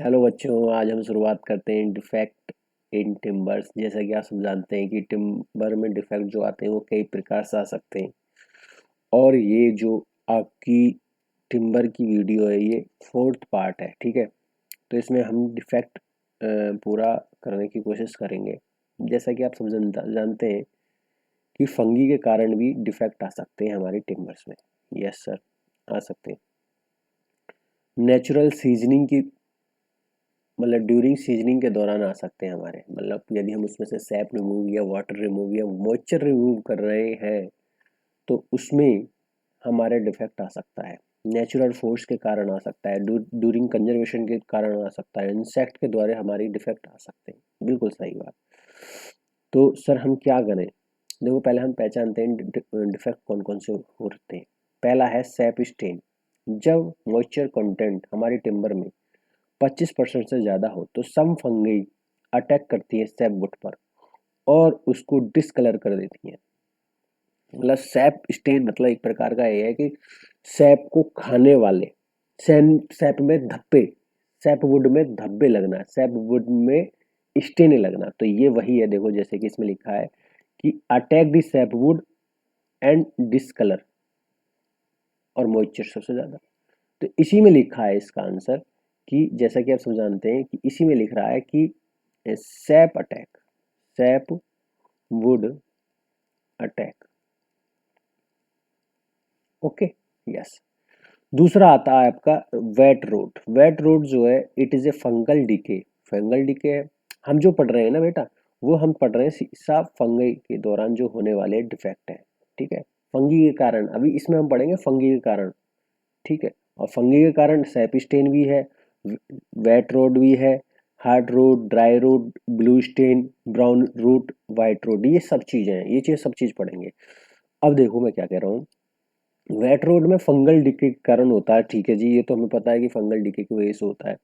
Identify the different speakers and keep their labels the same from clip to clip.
Speaker 1: Hello बच्चों, आज हम शुरुआत करते हैं डिफेक्ट इन टिम्बर्स। जैसा कि आप सब जानते हैं कि टिम्बर में डिफेक्ट जो आते हैं वो कई प्रकार से आ सकते हैं। और ये जो आपकी टिम्बर की वीडियो है ये फोर्थ पार्ट है, ठीक है। तो इसमें हम डिफेक्ट पूरा करने की कोशिश करेंगे। जैसा कि आप सब जानते हैं कि फंगी के कारण भी डिफेक्ट आ सकते हैं हमारी टिम्बर्स में। यस सर, आ सकते हैं। नेचुरल सीजनिंग की मतलब ड्यूरिंग सीजनिंग के दौरान आ सकते हैं हमारे, मतलब यदि हम उसमें से सैप रिमूव या वाटर रिमूव या मॉइस्चर रिमूव कर रहे हैं तो उसमें हमारे डिफेक्ट आ सकता है। नेचुरल फोर्स के कारण आ सकता है, ड्यूरिंग कंजर्वेशन के कारण आ सकता है, इंसेक्ट के द्वारा हमारी डिफेक्ट आ सकते हैं। बिल्कुल सही बात। तो सर हम क्या करें? देखो, पहले हम पहचानते हैं डिफेक्ट कौन कौन से होते हैं। पहला है सैप स्टेन। जब मॉइस्चर कंटेंट हमारे टिम्बर में 25% से ज़्यादा हो तो सम फंगी अटैक करती है सैप वुड पर और उसको डिसकलर कर देती है। मतलब सैप स्टेन मतलब एक प्रकार का ये है कि सैप को खाने वाले सैप में धब्बे, सैप वुड में धब्बे लगना, सैप वुड में स्टेन लगना। तो ये वही है, देखो जैसे कि इसमें लिखा है कि attack the SAP would and discolour, और मॉइस्चर सबसे ज्यादा। तो इसी में लिखा है इसका आंसर कि जैसा कि आप सब जानते हैं कि इसी में लिख रहा है कि SAP attack, SAP would attack. Okay, yes. दूसरा आता है आपका वेट रोट। वेट रोट जो है it is a fungal decay. Fungal decay है, हम जो पढ़ रहे हैं ना बेटा, वो हम पढ़ रहे हैं सीसा फंगी के दौरान जो होने वाले डिफेक्ट है, ठीक है। फंगी के कारण, अभी इसमें हम पढ़ेंगे फंगी के कारण, ठीक है। और फंगी के कारण सैपिस्टेन भी है, वेट रोड भी है, heart rot, dry rot, blue stain, brown rot, white rot, ये सब चीजें हैं, ये चीज सब चीज पढ़ेंगे। अब देखो मैं क्या कह रहा हूँ। वेट रोड में फंगल डिके के कारण होता है, ठीक है जी, ये तो हमें पता है कि फंगल डिके की वजह से होता है।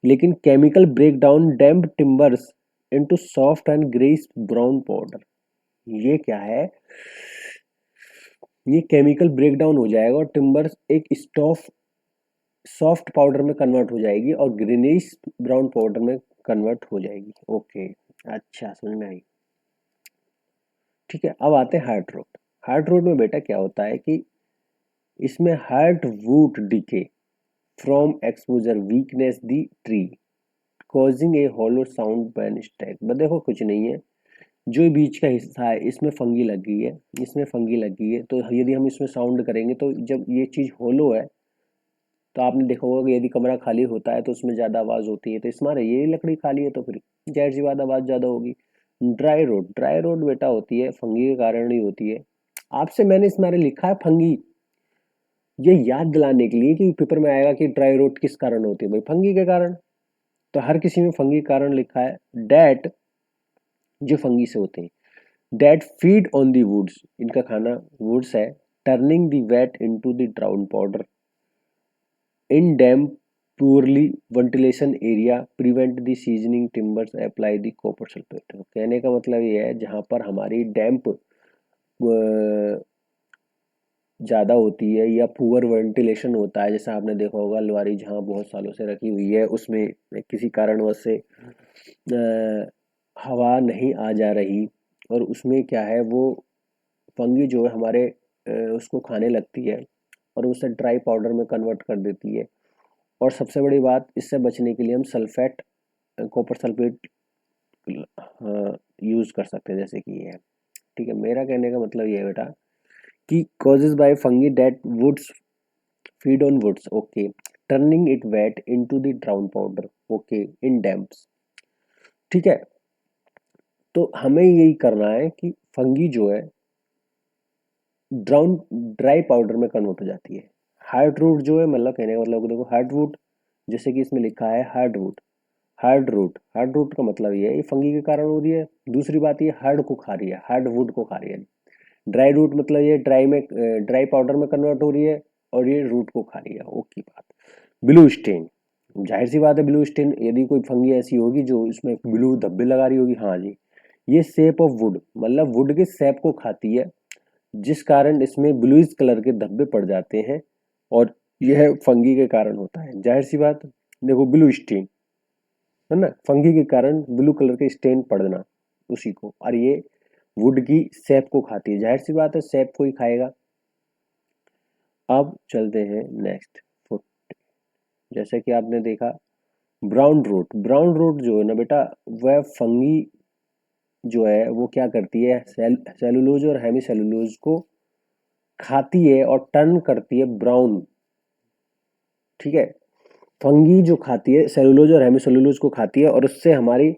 Speaker 1: लेकिन chemical breakdown damp timbers into soft and grace brown powder, ये क्या है? ये केमिकल ब्रेक डाउन हो जाएगा और टिम्बर्स एक स्टॉफ सॉफ्ट पाउडर में कन्वर्ट हो जाएगी और ग्रीनिश ब्राउन पाउडर में कन्वर्ट हो जाएगी। ओके, अच्छा समझ में आई। ठीक है, अब आते हैं हार्ड रोड। हार्ड रोड में बेटा क्या होता है कि इसमें hard would decay from exposure weakness the tree causing A hollow sound when strike. बस देखो कुछ नहीं है, जो बीच का हिस्सा है इसमें फंगी लग गई है, इसमें फंगी लग गई है, तो यदि हम इसमें साउंड करेंगे तो जब ये चीज होलो है तो आपने देखा होगा कि यदि कमरा खाली होता है तो उसमें ज़्यादा आवाज़ होती है, तो इस मारे ये लकड़ी खाली है तो फिर जाहिर सी बात आवाज़ ज़्यादा होगी। ड्राई रोड, ड्राई रोड बेटा होती है फंगी के कारण ही होती है। आपसे मैंने इस मारे लिखा है फंगी, ये याद दिलाने के लिए कि पेपर में आएगा कि ड्राई रोड किस कारण होती है, भाई फंगी के कारण। तो हर किसी में फंगी के कारण लिखा है। डेट जो फंगी से होते हैं, that feed on the woods, इनका खाना वुड्स है, turning the wet into the brown powder in damp poorly ventilation area prevent the seasoning timbers apply the copper sulfate। कहने का मतलब ये है जहां पर हमारी डैम्प ज़्यादा होती है या पुअर वेंटिलेशन होता है, जैसा आपने देखा होगा अलमारी जहाँ बहुत सालों से रखी हुई है उसमें किसी कारणवश से हवा नहीं आ जा रही और उसमें क्या है वो फंगी जो है हमारे उसको खाने लगती है और उसे ड्राई पाउडर में कन्वर्ट कर देती है। और सबसे बड़ी बात, इससे बचने के लिए हम सल्फेट, कॉपर सल्फेट यूज़ कर सकते हैं, जैसे कि ये है। ठीक है, मेरा कहने का मतलब ये है बेटा कि causes by fungi that woods feed on woods, okay, turning it wet into the brown powder, okay, in damps। ठीक है, तो हमें यही करना है कि फंगी जो है ब्राउन ड्राई पाउडर में कन्वर्ट हो जाती है। हार्डवुड जो है, मतलब कहने का मतलब देखो हार्डवुड, जैसे कि इसमें लिखा है हार्डवुड, हार्ड रूट का मतलब ये है ये फंगी के कारण हो रही है। दूसरी बात ये हार्ड को खा रही है, हार्डवुड को खा रही है। ड्राई रूट मतलब ये ड्राई पाउडर में कन्वर्ट हो रही है और ये रूट को खा रही है। ओके बात। ब्लू स्टेन, जाहिर सी बात है ब्लू स्टेन, यदि कोई फंगी ऐसी होगी जो इसमें ब्लू धब्बे लगा रही होगी, हाँ जी, ये सेप ऑफ वुड मतलब वुड के सेप को खाती है जिस कारण इसमें ब्लूइश कलर के धब्बे पड़ जाते हैं और यह फंगी के कारण होता है। जाहिर सी बात, देखो ब्लू स्टेन, है ना, फंगी के कारण ब्लू कलर के स्टेन पड़ना उसी को, और ये वुड की सैप को खाती है, जाहिर सी बात है सैप को ही खाएगा। अब चलते हैं नेक्स्ट फुट। जैसे कि आपने देखा ब्राउन रूट, ब्राउन रूट जो है ना बेटा, वह फंगी जो है वो क्या करती है, सेलुलोज और हेमी सेलुलोज को खाती है और टर्न करती है ब्राउन। ठीक है, फंगी जो खाती है सेलुलोज और हेमी सेलुलोज को खाती है और उससे हमारी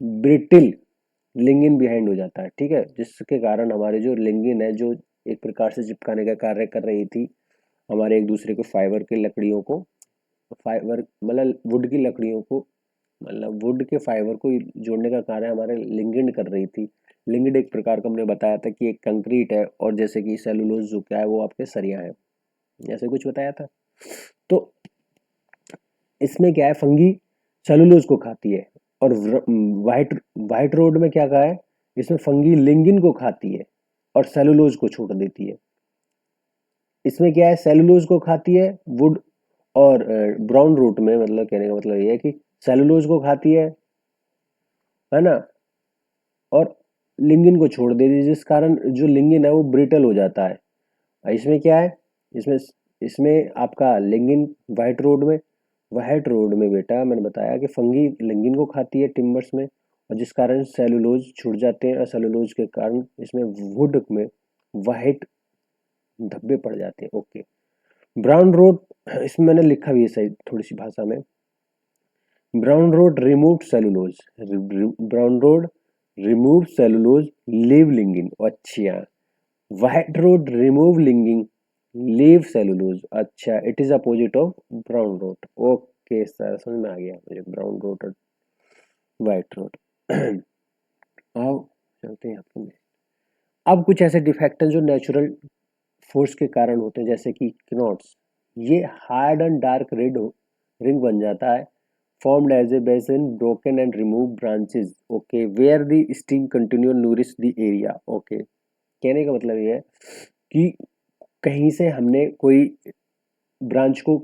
Speaker 1: ब्रिटिल लिंगिन बिहाइंड हो जाता है। ठीक है, जिसके कारण हमारे जो लिंगिन है, जो एक प्रकार से चिपकाने का कार्य कर रही थी हमारे एक दूसरे को फाइबर की लकड़ियों को, फाइबर मतलब वुड की लकड़ियों को, मतलब वुड के फाइबर को जोड़ने का कार्य हमारे लिंगिड कर रही थी। लिंगिड एक प्रकार का हमने बताया था कि एक कंक्रीट है, और जैसे कि सेलुलोज जो क्या है वो आपके सरिया है, ऐसे कुछ बताया था। तो इसमें क्या है, फंगी सेलुलोज को खाती है, और व्हाइट व्हाइट रोड में क्या कहा है, इसमें फंगी लिंगिन को खाती है और सेलुलोज को छोड़ देती है। इसमें क्या है, सेलुलोज को खाती है वुड, और ब्राउन रूट में मतलब कहने का मतलब ये है कि सेलुलोज को खाती है ना, और लिंगिन को छोड़ देती है, जिस कारण जो लिंगिन है वो ब्रिटल हो जाता है। इसमें क्या है, इसमें इसमें आपका लिंगिन व्हाइट रोड में बेटा मैंने बताया कि फंगी लिंगिन को खाती है टिम्बर्स में, और जिस कारण सेलुलोज छूट जाते हैं, और सेलुलोज के कारण इसमें वुड में व्हाइट धब्बे पड़ जाते हैं। ओके, ब्राउन रोड, इसमें मैंने लिखा भी है सही थोड़ी सी भाषा में, brown rot removed cellulose, brown rot remove cellulose leave lignin. अच्छा, white rot remove lignin leave cellulose. अच्छा, it is opposite of brown rot. Okay sir, समझ में आ गया मुझे, ब्राउन रोड और व्हाइट रोड। अब चलते हैं अपने, अब कुछ ऐसे डिफेक्ट हैं जो नेचुरल फोर्स के कारण होते हैं, जैसे कि क्नॉट्स, ये hard and dark red ring बन जाता है, formed as a basin broken and removed branches, okay, where the stream continue nourish the area। okay, कहने का मतलब ये है कि कहीं से हमने कोई ब्रांच को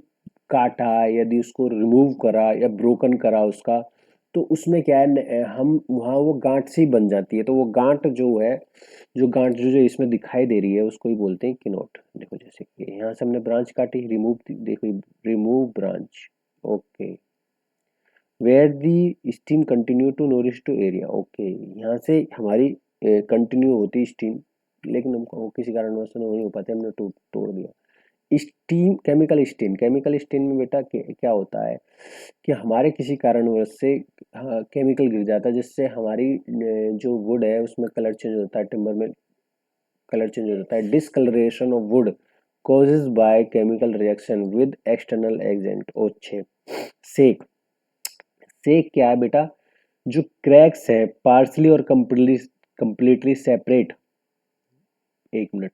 Speaker 1: काटा, यदि उसको रिमूव करा या ब्रोकन करा उसका, तो उसमें क्या है, हम वहाँ वो गांठ सी बन जाती है, तो वो गांठ जो है, जो गांठ जो इसमें दिखाई दे रही है उसको ही बोलते हैं किनोट। देखो जैसे कि यहाँ से हमने ब्रांच काटी, रिमूव, देखो remove branch. Okay, where the stem continue to nourish to area. Okay, यहाँ से हमारी कंटिन्यू होती स्टीम, लेकिन हमको किसी कारणवश नहीं हो पाते, हमने तोड़ दिया। स्टीम, केमिकल स्टीम में बेटा क्या होता है कि हमारे किसी कारणवश से केमिकल गिर जाता है, जिससे हमारी जो वुड है उसमें कलर चेंज होता है, टिम्बर में कलर चेंज हो जाता है। Discoloration of wood causes by chemical reaction with external agent। अच्छे, सेक, सेक क्या है बेटा, जो क्रैक्स है पार्सली और कंप्लीटली सेपरेट, एक मिनट,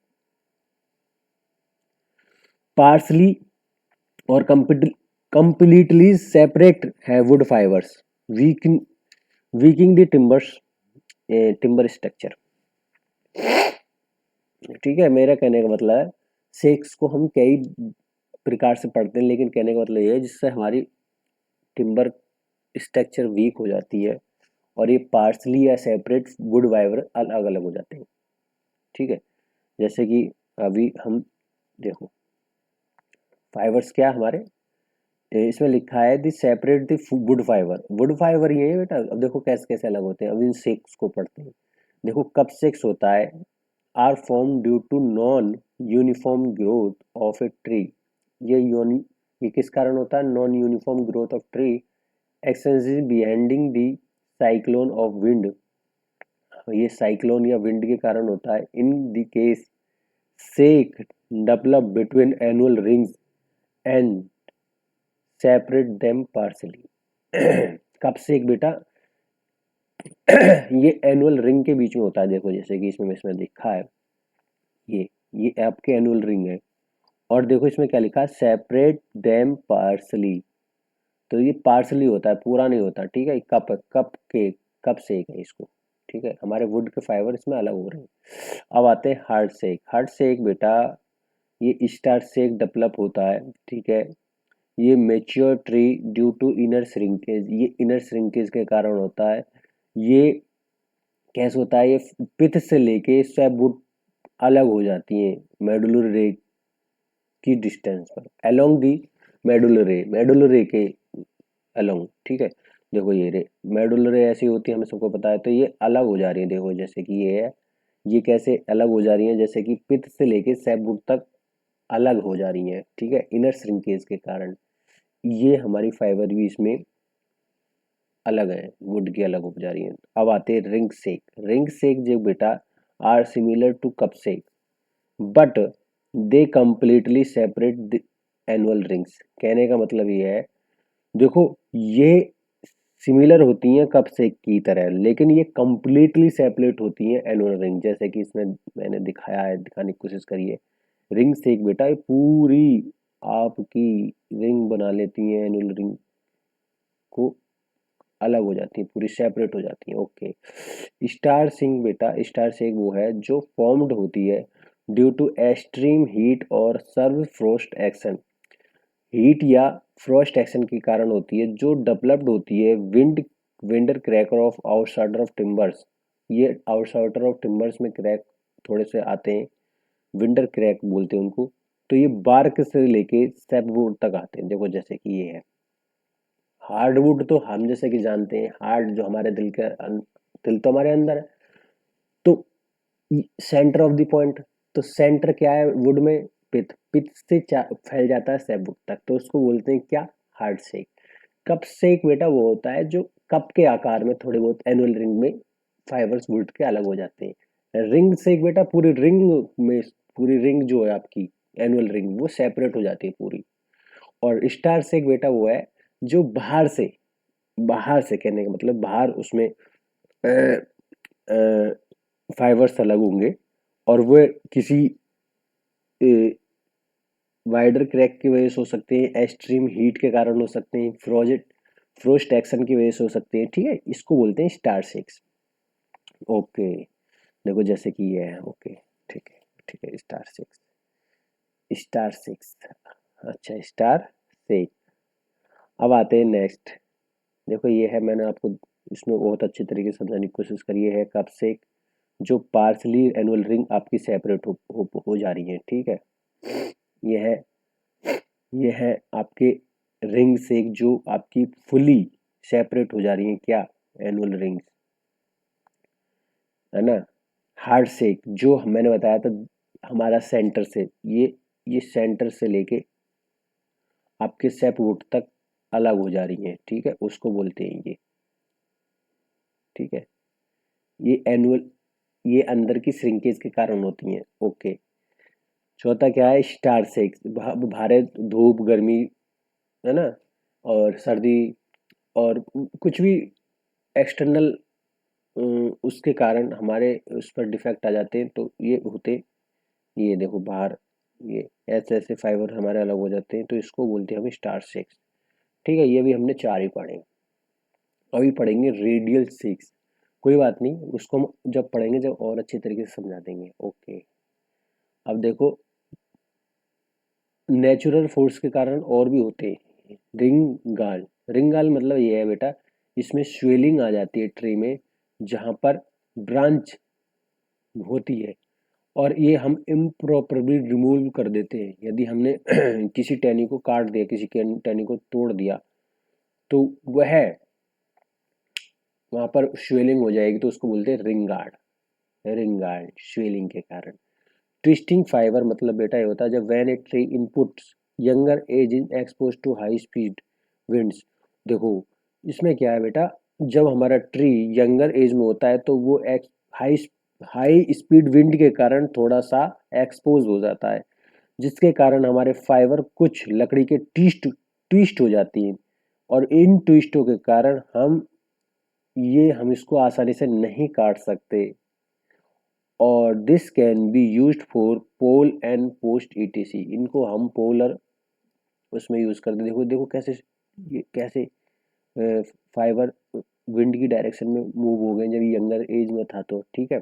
Speaker 1: पार्सली और कंप्लीटली सेपरेट है wood fibres, weaking weaking the timber structure. ठीक है, मेरा कहने का मतलब है सेक्स को हम कई प्रकार से पढ़ते हैं, लेकिन कहने का मतलब ये है जिससे हमारी टिम्बर स्ट्रक्चर वीक हो जाती है, और ये पार्सली या सेपरेट वुड फाइबर अलग अलग हो जाते हैं। ठीक है, जैसे कि अभी हम देखो फाइबर्स क्या हमारे, इसमें लिखा है दी सेपरेट दी वुड फाइबर ये है बेटा। अब देखो कैसे कैसे अलग होते हैं, अब इन सेक्स को पढ़ते हैं। देखो कब सेक्स होता है, are form due to non uniform growth of a tree. ये यूनि ये किस कारण होता है, non uniform growth of tree extensive behinding the cyclone of wind. ये साइक्लोन या विंड के कारण होता है। In the case shake develop between annual rings and separate them partly. Cup से एक बेटा, ये एनुअल रिंग के बीच में होता है। देखो जैसे कि इसमें लिखा है, ये ये आपके एनुअल रिंग है, और देखो इसमें क्या लिखा है, सेपरेट देम पार्सली। तो ये पार्सली होता है, पूरा नहीं होता। ठीक है, कप सेक है इसको। ठीक है, हमारे वुड के फाइबर इसमें अलग हो रहे हैं। अब आते हैं हार्ड सेक। हार्ड सेक बेटा, ये स्टार सेक डेवलप होता है। ठीक है, ये mature tree due to inner shrinkage, ये इनर श्रिंकेज के कारण होता है। ये कैसे होता है, ये पिथ से लेके सैपवुड अलग हो जाती हैं मेडुलर रे की डिस्टेंस पर, अलोंग दी मेडुलर रे के अलोंग, ठीक है। देखो ये रे मेडुलर रे ऐसी होती है, हमें सबको पता है। तो ये अलग हो जा रही है, देखो जैसे कि ये है, ये कैसे अलग हो जा रही है, जैसे कि पिथ से लेके सैपवुड तक अलग हो जा रही है, ठीक है, इनर श्रिंकेज के कारण। ये हमारी फाइबर भी इसमें अलग है, वुड की अलग हो जा रही है। अब आते हैं रिंग सेक। रिंग सेक जो बेटा are similar to cup shake but they completely separate the annual rings. कहने का मतलब ये है, देखो ये सिमिलर होती हैं कप सेक की तरह, लेकिन ये कम्प्लीटली सेपरेट होती हैं एनुअल रिंग। जैसे कि इसमें मैंने दिखाया है, दिखाने की कोशिश करी है। रिंग सेक बेटा ये पूरी आपकी रिंग बना लेती हैं, एनुअल रिंग को अलग हो जाती है, पूरी सेपरेट हो जाती है। ओके। स्टार सिंक बेटा, स्टार सिंक वो है जो फॉर्म्ड होती है ड्यू टू एक्सट्रीम हीट और सर्व फ्रोस्ट एक्शन। हीट या फ्रोस्ट एक्शन के कारण होती है, जो डेवलप्ड होती है vendor cracker of outsider of timbers. ये आउटसाइडर ऑफ टिम्बर्स में क्रैक थोड़े से आते हैं, विंडर क्रैक बोलते हैं उनको। तो ये बार्क से लेके सैपवुड तक आते हैं। देखो जैसे कि ये है हार्डवुड, तो हम जैसे कि जानते हैं हार्ड जो हमारे दिल के दिल तो हमारे अंदर है, तो सेंटर ऑफ द पॉइंट, तो सेंटर क्या है वुड में, पिथ, पिथ से फैल जाता है सैपवुड तक, तो उसको बोलते हैं क्या, हार्ड शेक। कप शेक बेटा वो होता है जो कप के आकार में थोड़े बहुत एनुअल रिंग में फाइबर्स वुड के अलग हो जाते हैं। रिंग शेक बेटा पूरी रिंग में, पूरी रिंग जो है आपकी एनुअल रिंग वो सेपरेट हो जाती है पूरी। और स्टार शेक बेटा वो है जो बाहर से, बाहर से कहने का मतलब बाहर उसमें फाइबर्स अलग होंगे, और वो किसी वाइडर क्रैक की वजह से हो सकते हैं, एक्सट्रीम हीट के कारण हो सकते हैं, फ्रोस्ट एक्शन की वजह से हो सकते हैं, ठीक है। इसको बोलते हैं स्टार शेक्स। ओके। देखो जैसे कि ये है, ओके, ठीक है, ठीक है, स्टार शेक्स, स्टार शेक्स, अच्छा स्टार शेक। अब आते हैं नेक्स्ट। देखो ये है, मैंने आपको इसमें बहुत अच्छी तरीके से समझाने की कोशिश करी है कप शेक, जो पार्सली एनुअल रिंग आपकी सेपरेट हो जा रही है, ठीक है। ये है, ये है आपके रिंग से जो आपकी फुली सेपरेट हो जा रही है, क्या, एनुअल रिंग्स, है ना। हार्ड शेक जो मैंने बताया था, हमारा सेंटर से ये सेंटर से लेके आपके सेप रूट तक अलग हो जा रही है, ठीक है, उसको बोलते हैं ये, ठीक है। ये एनुअल, ये अंदर की श्रिंकेज के कारण होती हैं। ओके। चौथा क्या है, स्टार शेक, भारे धूप गर्मी, है ना, और सर्दी, और कुछ भी एक्सटर्नल उसके कारण हमारे उस पर डिफेक्ट आ जाते हैं, तो ये होते, ये देखो बाहर, ये ऐसे ऐसे फाइबर हमारे अलग हो जाते हैं, तो इसको बोलते हैं हम स्टार शेक्स, ठीक है। ये भी हमने चार ही पढ़े। अभी पढ़ेंगे रेडियल शेक्स, कोई बात नहीं, उसको हम जब पढ़ेंगे जब और अच्छी तरीके से समझा देंगे। ओके। अब देखो नेचुरल फोर्स के कारण और भी होते हैं। रिंग गाल मतलब ये है बेटा, इसमें स्वेलिंग आ जाती है ट्री में, जहां पर ब्रांच होती है, और ये हम इम्प्रॉपरली रिमूव कर देते हैं। यदि हमने किसी टहनी को काट दिया, किसी टहनी को तोड़ दिया, तो वह वहां पर स्वेलिंग हो जाएगी, तो उसको बोलते हैं रिंग गार्ड स्वेलिंग के कारण। ट्विस्टिंग फाइबर मतलब बेटा ये होता है जब when a tree inputs younger age is exposed to high speed winds. देखो इसमें क्या है बेटा, जब हमारा ट्री यंगर एज में होता है तो वो हाई हाई स्पीड विंड के कारण थोड़ा सा एक्सपोज हो जाता है, जिसके कारण हमारे फाइबर कुछ लकड़ी के ट्विस्ट ट्विस्ट हो जाती हैं, और इन ट्विस्टों के कारण हम इसको आसानी से नहीं काट सकते, और this can be used for pole and post etc. इनको हम पोलर उसमें यूज करते, देखो देखो कैसे, ये कैसे फाइबर विंड की डायरेक्शन में मूव हो गए जब यंगर एज में था, तो ठीक है।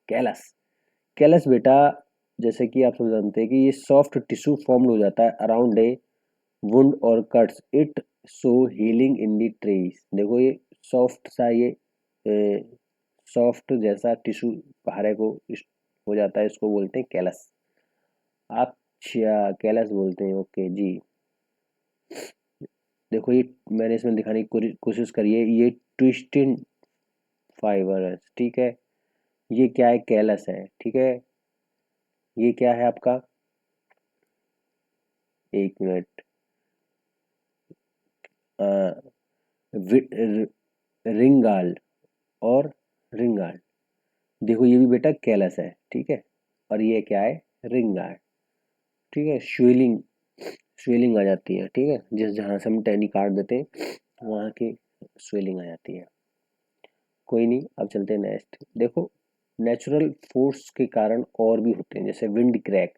Speaker 1: कैलस, कैलस बेटा जैसे कि आप सब जानते हैं कि ये सॉफ्ट टिश्यू फॉर्म्ड हो जाता है अराउंड ए वुंड और cuts it show healing in the trees. देखो ये सॉफ्ट सा ये सॉफ्ट जैसा टिश्यू बाहर को हो जाता है, इसको बोलते हैं कैलस। अच्छा, कैलस बोलते हैं, ओके जी। देखो ये मैंने इसमें दिखाने की कोशिश करी है, ये ट्विस्टेड फाइबर है, ठीक है। ये क्या है, कैलस है, ठीक है। ये क्या है आपका, एक मिनट, रिंगाल्ड और रिंगाल्ड। देखो ये भी बेटा कैलस है, ठीक है। और ये क्या है, रिंगाल्ड, ठीक है। स्वेलिंग, स्वेलिंग आ जाती है, ठीक है, जिस जहाँ से हम टैनी काट देते हैं वहाँ की स्वेलिंग आ जाती है। कोई नहीं, अब चलते हैं नेक्स्ट। देखो नेचुरल फोर्स के कारण और भी होते हैं, जैसे विंड क्रैक।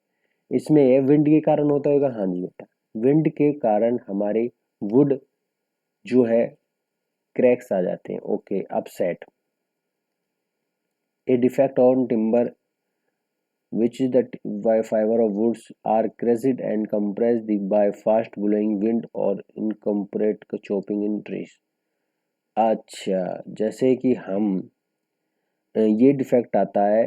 Speaker 1: इसमें ये विंड के कारण होता होगा, हाँ जी बेटा। विंड के कारण हमारे वुड जो है क्रैक्स आ जाते हैं, okay. Upset, A defect on timber which is that by fiber of woods are crushed and compressed by fast blowing wind or incomplete chopping in trees। अच्छा, जैसे कि हम ये डिफेक्ट आता है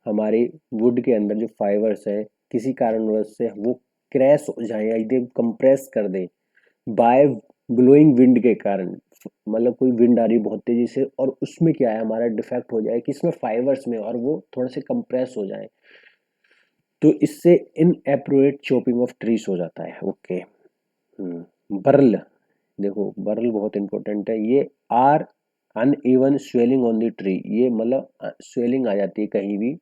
Speaker 1: हमारे वुड के अंदर, जो फाइबर्स है किसी कारणवश से वो क्रैश हो जाए या यदि कंप्रेस कर दे बाय ब्लोइंग विंड के कारण। मतलब कोई विंड आ रही है बहुत तेजी से और उसमें क्या है, हमारा डिफेक्ट हो जाए किसमें, फाइबर्स में, और वो थोड़े से कंप्रेस हो जाए, तो इससे इन एप्रोएट चॉपिंग ऑफ ट्रीज हो जाता है, ओके। बर्ल, देखो बर्ल बहुत इंपॉर्टेंट है। ये are uneven swelling on the tree, ये मतलब स्वेलिंग आ जाती है कहीं भी।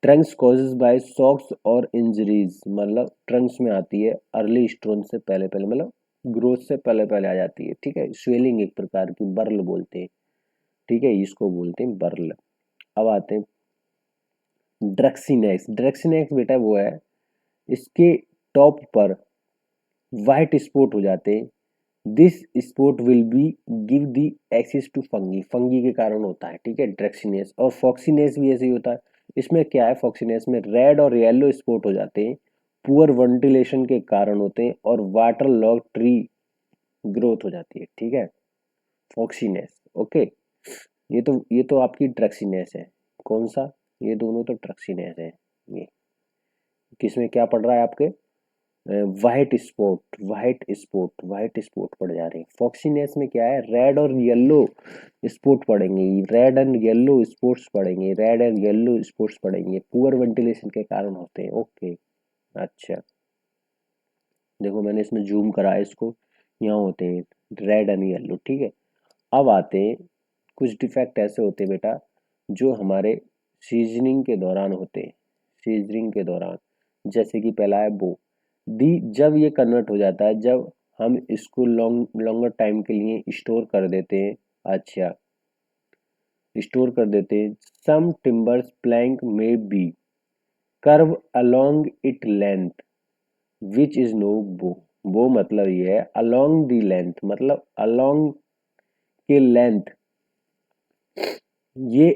Speaker 1: ट्रंक्स कॉजेज बाय शॉक्स और इंजरीज, मतलब ट्रंक्स में आती है अर्ली स्टोन से पहले पहले, मतलब ग्रोथ से पहले पहले आ जाती है, ठीक है। स्वेलिंग एक प्रकार की बर्ल बोलते हैं, ठीक है, इसको बोलते हैं बर्ल। अब आते हैं ड्रक्सिनेक्स। ड्रक्सिनेक्स बेटा वो है, इसके टॉप पर वाइट स्पॉट हो जाते हैं। This spot will be give the access to fungi, fungi के कारण होता है, ठीक है, ड्रक्सिनेस। और फॉक्सीनेस भी ऐसे ही होता है। इसमें क्या है, फॉक्सीनेस में रेड और येलो स्पॉट हो जाते हैं, पुअर वेंटिलेशन के कारण होते हैं, और वाटर लॉग ट्री ग्रोथ हो जाती है, ठीक है। फॉक्सीनेस, ओके। ये तो आपकी ड्रक्सिनेस है। कौन सा, ये दोनों तो ड्रक्सिनेस है। ये किसमें क्या पड़ रहा है आपके, white spot, white spot, white spot पड़ जा रहे हैं। फॉक्सीनेस में क्या है, रेड और येलो स्पॉट पड़ेंगे, रेड एंड येलो स्पॉट्स पड़ेंगे, रेड एंड येलो स्पॉट्स पड़ेंगे, पुअर वेंटिलेशन के कारण होते हैं, ओके। अच्छा, देखो मैंने इसमें जूम करा है इसको, यहाँ होते हैं रेड एंड येलो, ठीक है। अब आते हैं कुछ डिफेक्ट ऐसे होते हैं बेटा जो हमारे सीजनिंग के दौरान होते हैं, सीजनिंग के दौरान। जैसे कि पहला है बो दी, जब ये कन्वर्ट हो जाता है, जब हम इसको लॉन्गर टाइम के लिए स्टोर कर देते हैं। अच्छा, स्टोर कर देते हैं। Some timbers plank may be curve along it length which is no bow. Bow मतलब ये है अलोंग दी लेंथ, मतलब अलोंग के लेंथ, ये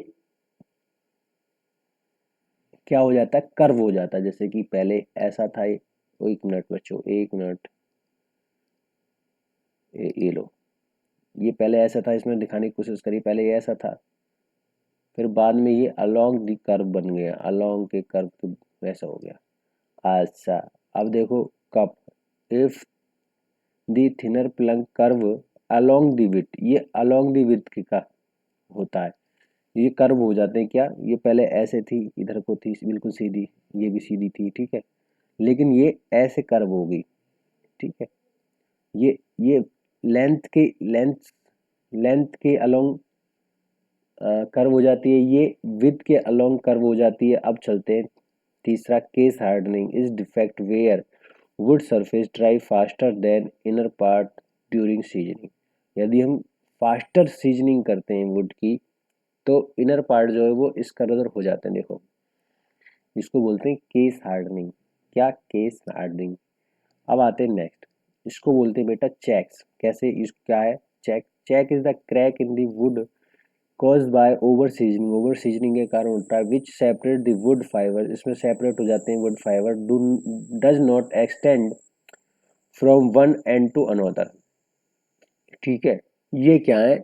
Speaker 1: क्या हो जाता है, कर्व हो जाता है। जैसे कि पहले ऐसा था ये, एक मिनट बच्चों, एक मिनट, ये लो, ये पहले ऐसा था, इसमें दिखाने की कोशिश करी, पहले ये ऐसा था, फिर बाद में ये अलोंग दी कर्व बन गया, अलोंग के कर्व के वैसा हो गया। अच्छा, अब देखो cup, if the thinner plunge curve along the with, ये अलोंग दी विथ का होता है। ये कर्व हो जाते हैं क्या, ये पहले ऐसे थी, इधर को थी बिल्कुल सीधी, ये भी सीधी थी, ठीक है, लेकिन ये ऐसे कर्व होगी, ठीक है। ये लेंथ के लेंथ लेंथ के अलोंग कर्व हो जाती है, ये विथ के अलोंग कर्व हो जाती है। अब चलते हैं तीसरा, case hardening is defect where wood surface dry faster than inner part during seasoning. यदि हम फास्टर सीजनिंग करते हैं वुड की, तो इनर पार्ट जो है वो इस कलर हो जाते हैं, देखो इसको बोलते हैं केस हार्डनिंग। क्या, केस हार्डनिंग। अब आते हैं नेक्स्ट, इसको बोलते हैं बेटा चैक्स। कैसे, इस क्या है check, check is the crack in the wood caused by over seasoning, over seasoning के कारण होता है, which separate the wood fibre, इसमें सेपरेट हो जाते हैं wood fibre, do does not extend from one end to another. ठीक है, ये क्या है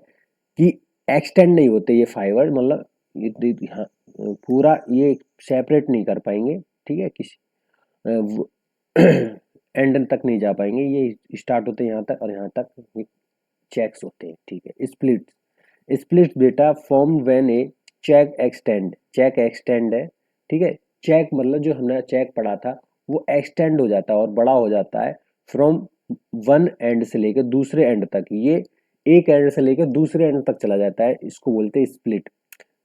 Speaker 1: कि एक्सटेंड नहीं होते ये फाइबर, मतलब हाँ, पूरा ये सेपरेट नहीं कर पाएंगे। ठीक है, किसी एंड तक नहीं जा पाएंगे, ये स्टार्ट होते हैं यहाँ तक और यहाँ तक ये चेक्स होते हैं। ठीक है, स्प्लिट, स्प्लिट बेटा form when a check extend, check extend है। ठीक है, चेक मतलब जो हमने चेक पढ़ा था वो एक्सटेंड हो जाता है और बड़ा हो जाता है फ्रॉम वन एंड से लेकर दूसरे एंड तक। ये एक एंड से लेकर दूसरे एंड तक चला जाता है, इसको बोलते हैं split.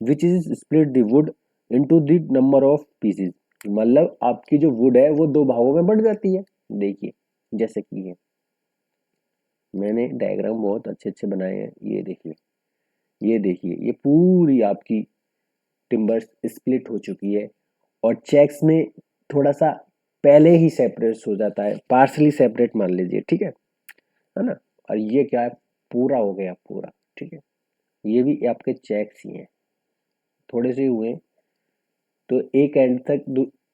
Speaker 1: Which is split the wood into the number of pieces, मतलब आपकी जो वुड है वो दो भागों में बढ़ जाती है। देखिए जैसे कि ये मैंने डायग्राम बहुत अच्छे अच्छे बनाए हैं, ये देखिए, ये देखिए, ये पूरी आपकी टिम्बर्स स्प्लिट हो चुकी है और चेक्स में थोड़ा सा पहले ही सेपरेट हो जाता है, पार्शली सेपरेट मान लीजिए। ठीक है ना। और ये क्या है, पूरा हो गया पूरा। ठीक है, ये भी आपके चेक्स ही हैं, थोड़े से हुए तो एक एंड तक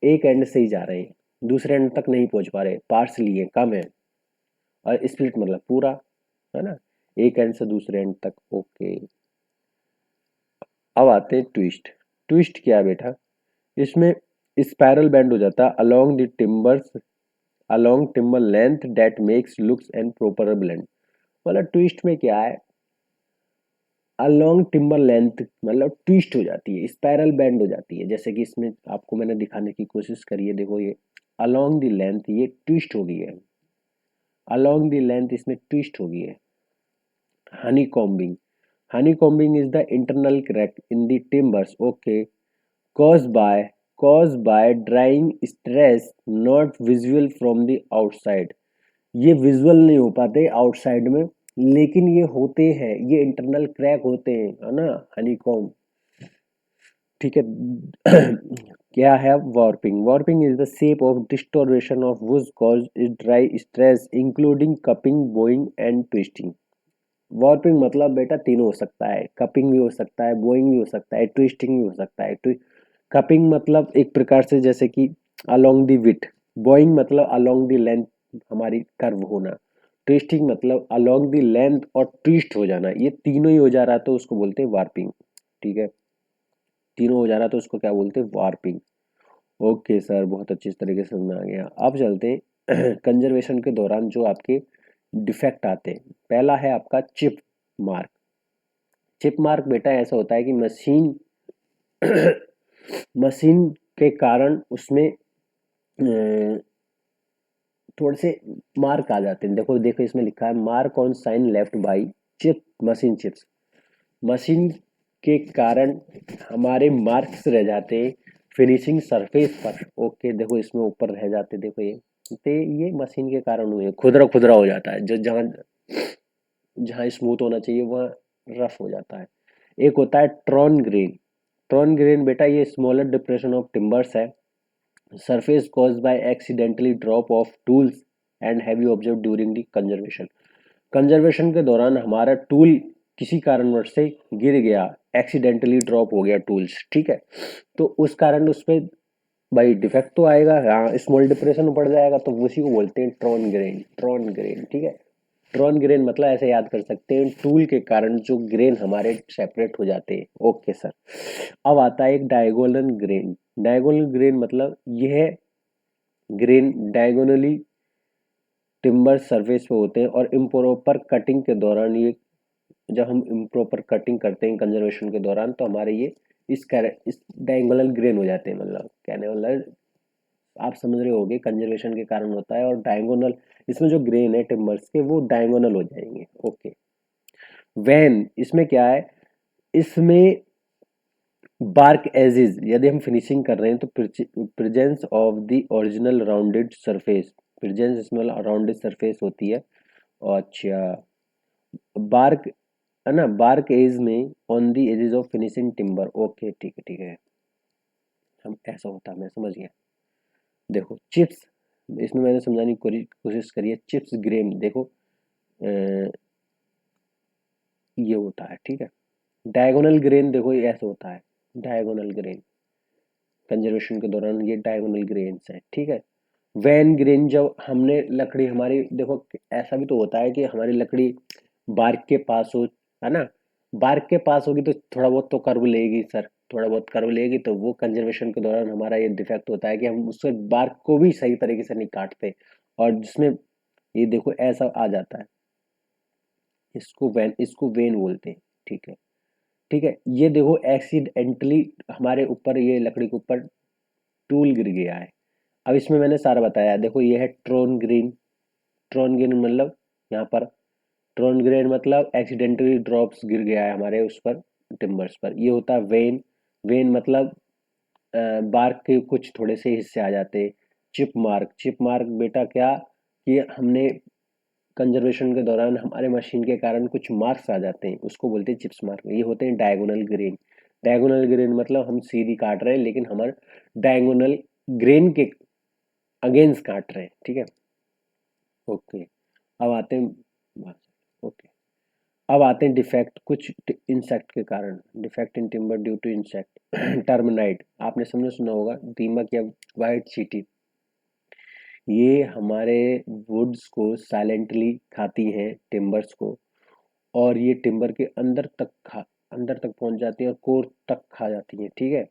Speaker 1: एक एंड से ही जा रहे हैं, दूसरे एंड तक नहीं पहुंच पा रहे, पार्शली है, कम है। और स्प्लिट मतलब पूरा, है ना, एक एंड से दूसरे एंड तक। ओके, अब आते हैं ट्विस्ट। ट्विस्ट क्या है बेटा, इसमें स्पाइरल बैंड हो जाता है along the timbers, along timber length that makes looks and proper blend. मतलब ट्विस्ट में क्या है, अलोंग टिम्बर लेंथ मतलब ट्विस्ट हो जाती है, स्पाइरल बैंड हो जाती है, जैसे कि इसमें आपको मैंने दिखाने की कोशिश करी है। देखो ये अलोंग द लेंथ ये ट्विस्ट हो गई है, अलोंग द लेंथ इसमें ट्विस्ट हो गई है। Honey combing, Honey combing is the internal crack in the timbers, okay, caused by caused by drying stress, not visual from the outside। ये विजुअल नहीं हो पाते आउटसाइड में, लेकिन ये होते हैं, ये इंटरनल क्रैक होते हैं, है ना, हनीकॉम। ठीक है। क्या है warping, warping is the shape of distortion of wood cause is dry stress including cupping bowing and twisting. Warping मतलब बेटा तीनों हो सकता है, कपिंग भी हो सकता है, बोइंग भी हो सकता है, ट्विस्टिंग भी हो सकता है। कपिंग मतलब एक प्रकार से जैसे कि अलोंग द विथ, बोइंग मतलब अलोंग द लेंथ, हमारी कर्व होना, ट्विस्टिंग मतलब अलोंग द लेंथ और ट्विस्ट हो जाना। ये तीनों ही हो जा रहा है तो उसको बोलते हैं वार्पिंग। ठीक है, तीनों हो जा रहा है तो उसको क्या बोलते हैं, वार्पिंग। ओके सर, बहुत अच्छी तरीके से समझ में आ गया। अब चलते हैं कंजर्वेशन के दौरान जो आपके डिफेक्ट आते हैं। पहला है आपका चिप मार्क। चिप मार्क बेटा ऐसा होता है कि मशीन मशीन के कारण उसमें थोड़े से मार्क आ जाते हैं। देखो देखो इसमें लिखा है mark on sign left by chip machine chips, machine के कारण हमारे मार्क्स रह जाते हैं फिनिशिंग सरफेस पर। ओके, देखो इसमें ऊपर रह जाते, देखो ये मशीन के कारण हुए, खुदरा खुदरा हो जाता है, जो जहाँ जहाँ स्मूथ होना चाहिए वहाँ रफ हो जाता है। एक होता है ट्रॉन ग्रेन, ट्रॉन ग्रेन बेटा ये स्मॉलर डिप्रेशन ऑफ टिम्बर्स है, surface caused by accidentally drop of tools and heavy object during the conservation। Conservation के दौरान हमारा टूल किसी कारणवश से गिर गया, एक्सीडेंटली ड्रॉप हो गया टूल्स। ठीक है, तो उस कारण उस पर भाई डिफेक्ट तो आएगा, हाँ, स्मॉल डिप्रेशन पड़ जाएगा, तो उसी को बोलते हैं ट्रॉन ग्रेन, ट्रॉन ग्रेन। ठीक है, ट्रॉन ग्रेन मतलब ऐसे याद कर सकते हैं, टूल के कारण जो ग्रेन हमारे सेपरेट हो जाते हैं। ओके सर, अब आता है एक डायगोनल ग्रेन। डायगोनल ग्रेन मतलब यह ग्रेन डायगोनली टिम्बर सरफेस पे होते हैं और इम्प्रॉपर कटिंग के दौरान ये, जब हम इम्प्रॉपर कटिंग करते हैं कंजर्वेशन के दौरान तो हमारे ये इस डायगोनल ग्रेन हो जाते हैं। मतलब कहने मतलब आप समझ रहे होगे, कंजर्वेशन के कारण होता है, और डायगोनल इसमें जो ग्रेन है टिम्बर्स के वो डायगोनल हो जाएंगे। ओके, वैन इसमें क्या है, इसमें बार्क एजेस यदि हम फिनिशिंग कर रहे हैं तो presence of the original rounded surface, presence इसमें राउंडेड सरफेस होती है। अच्छा, बार्क, है ना, बार्क एज में on the edges of finishing timber. Okay ठीक है ठीक है, हम ऐसा होता है, मैं समझ गया। देखो चिप्स, इसमें मैंने समझाने की कोशिश करी है। चिप्स ग्रेन देखो, ये होता है। ठीक है, डायगोनल ग्रेन देखो ये ऐसा होता है, डायगोनल ग्रेन कंजर्वेशन के दौरान ये डायगोनल ग्रेन्स है। ठीक है, वैन ग्रेन, जब हमने लकड़ी हमारी देखो, ऐसा भी तो होता है कि हमारी लकड़ी बार्क के पास हो, है ना, बार्क के पास होगी तो थोड़ा बहुत तो कर्व लेगी सर, थोड़ा बहुत कर्व लेगी, तो वो कंजर्वेशन के दौरान हमारा ये डिफेक्ट होता है कि हम उससे बार्क को भी सही तरीके से नहीं काटते, और जिसमें ये देखो ऐसा आ जाता है, इसको वेन बोलते हैं। ठीक है, ठीक है, ये देखो एक्सीडेंटली हमारे ऊपर, ये लकड़ी के ऊपर टूल गिर गया है। अब इसमें मैंने सारा बताया, देखो ये है ट्रोन ग्रीन, ट्रोन ग्रीन मतलब यहाँ पर ट्रोन ग्रेन मतलब एक्सीडेंटली ड्रॉप्स गिर गया है हमारे उस पर, टिम्बर्स पर, ये होता है वेन। वेन मतलब बार्क के कुछ थोड़े से हिस्से आ जाते हैं। चिप मार्क, चिप मार्क बेटा क्या, कि हमने कंजर्वेशन के दौरान हमारे मशीन के कारण कुछ मार्क्स आ जाते हैं, उसको बोलते हैं चिप्स मार्क। ये होते हैं डायगोनल ग्रेन। डायगोनल ग्रेन मतलब हम सीधी काट रहे हैं लेकिन हमारे डायगोनल ग्रेन के अगेंस्ट काट रहे हैं, ठीक है। ओके, अब आते हैं, ओके, अब आते हैं डिफेक्ट, कुछ इंसेक्ट के कारण, defect in timber due to insect. Termite आपने समझ सुना होगा, दीमक या वाइट चींटी, ये हमारे वुड्स को साइलेंटली खाती हैं, टिम्बर्स को, और ये टिम्बर के अंदर तक पहुंच जाती हैं और कोर तक खा जाती हैं, ठीक है।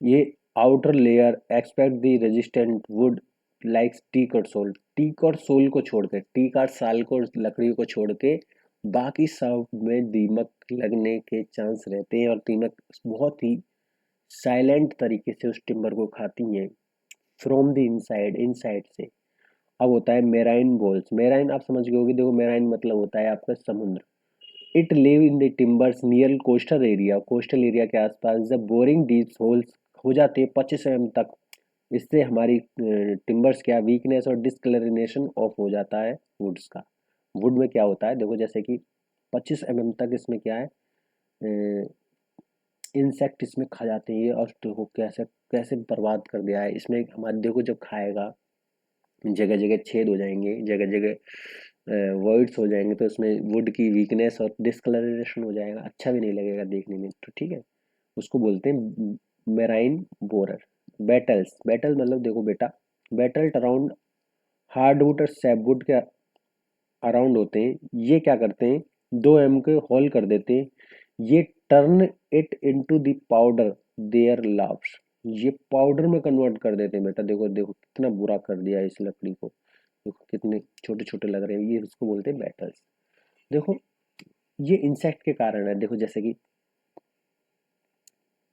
Speaker 1: ये outer layer except the resistant wood likes teak और सोल, टीक और सोल को छोड़ के, टीक और साल को, लकड़ी को छोड़ के बाकी सब में दीमक लगने के चांस रहते हैं, और दीमक बहुत ही साइलेंट तरीके से उस टिम्बर को खाती हैं, फ्रॉम द इनसाइड, इनसाइड से। अब होता है मेराइन बोल्स, मेराइन आप समझ गए होगे, देखो मेराइन मतलब होता है आपका समुद्र। It live in the timbers near coastal area, coastal area के आसपास। जब बोरिंग डीप होल्स हो जाते हैं 25 mm तक, इससे हमारी टिम्बर्स क्या वीकनेस और डिस्कलरिनेशन ऑफ हो जाता है वुड्स का। वुड में क्या होता है देखो, जैसे कि 25 mm तक इसमें क्या है, इंसेक्ट इसमें खा जाते हैं ये, और देखो कैसे कैसे बर्बाद कर दिया है इसमें हमारे, देखो जब खाएगा जगह जगह छेद हो जाएंगे, जगह जगह वर्ड्स हो जाएंगे, तो इसमें वुड की वीकनेस और डिस्कलरेशन हो जाएगा, अच्छा भी नहीं लगेगा देखने में, तो ठीक है, उसको बोलते हैं मेराइन बोरर। बेटल्स, बेटल मतलब देखो बेटा, बेटल्ट अराउंड हार्डवुड और सैपवुड के अराउंड होते हैं, ये क्या करते हैं, 2 mm के होल कर देते हैं, ये turn it into the powder their larvae, ये पाउडर में कन्वर्ट कर देते हैं बेटा। देखो देखो कितना बुरा कर दिया है इस लकड़ी को, देखो कितने छोटे छोटे लग रहे हैं, ये उसको बोलते हैं बेटल्स। देखो ये इंसेक्ट के कारण है, देखो जैसे कि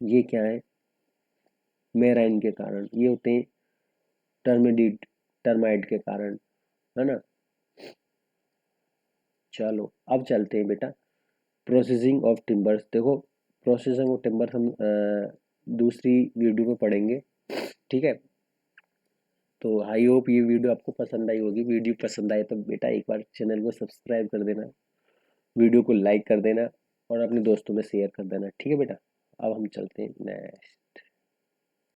Speaker 1: ये क्या है, मेराइन के कारण, ये होते हैं टर्मिडिट, टर्माइट के कारण, है ना। चलो अब चलते हैं बेटा प्रोसेसिंग ऑफ टिम्बर्स। देखो प्रोसेसिंग ऑफ टिम्बर्स हम दूसरी वीडियो में पढ़ेंगे, ठीक है। तो आई होप ये वीडियो आपको पसंद आई होगी, वीडियो पसंद आए तो बेटा एक बार चैनल को सब्सक्राइब कर देना, वीडियो को लाइक कर देना, और अपने दोस्तों में शेयर कर देना, ठीक है बेटा। अब हम चलते हैं नेक्स्ट।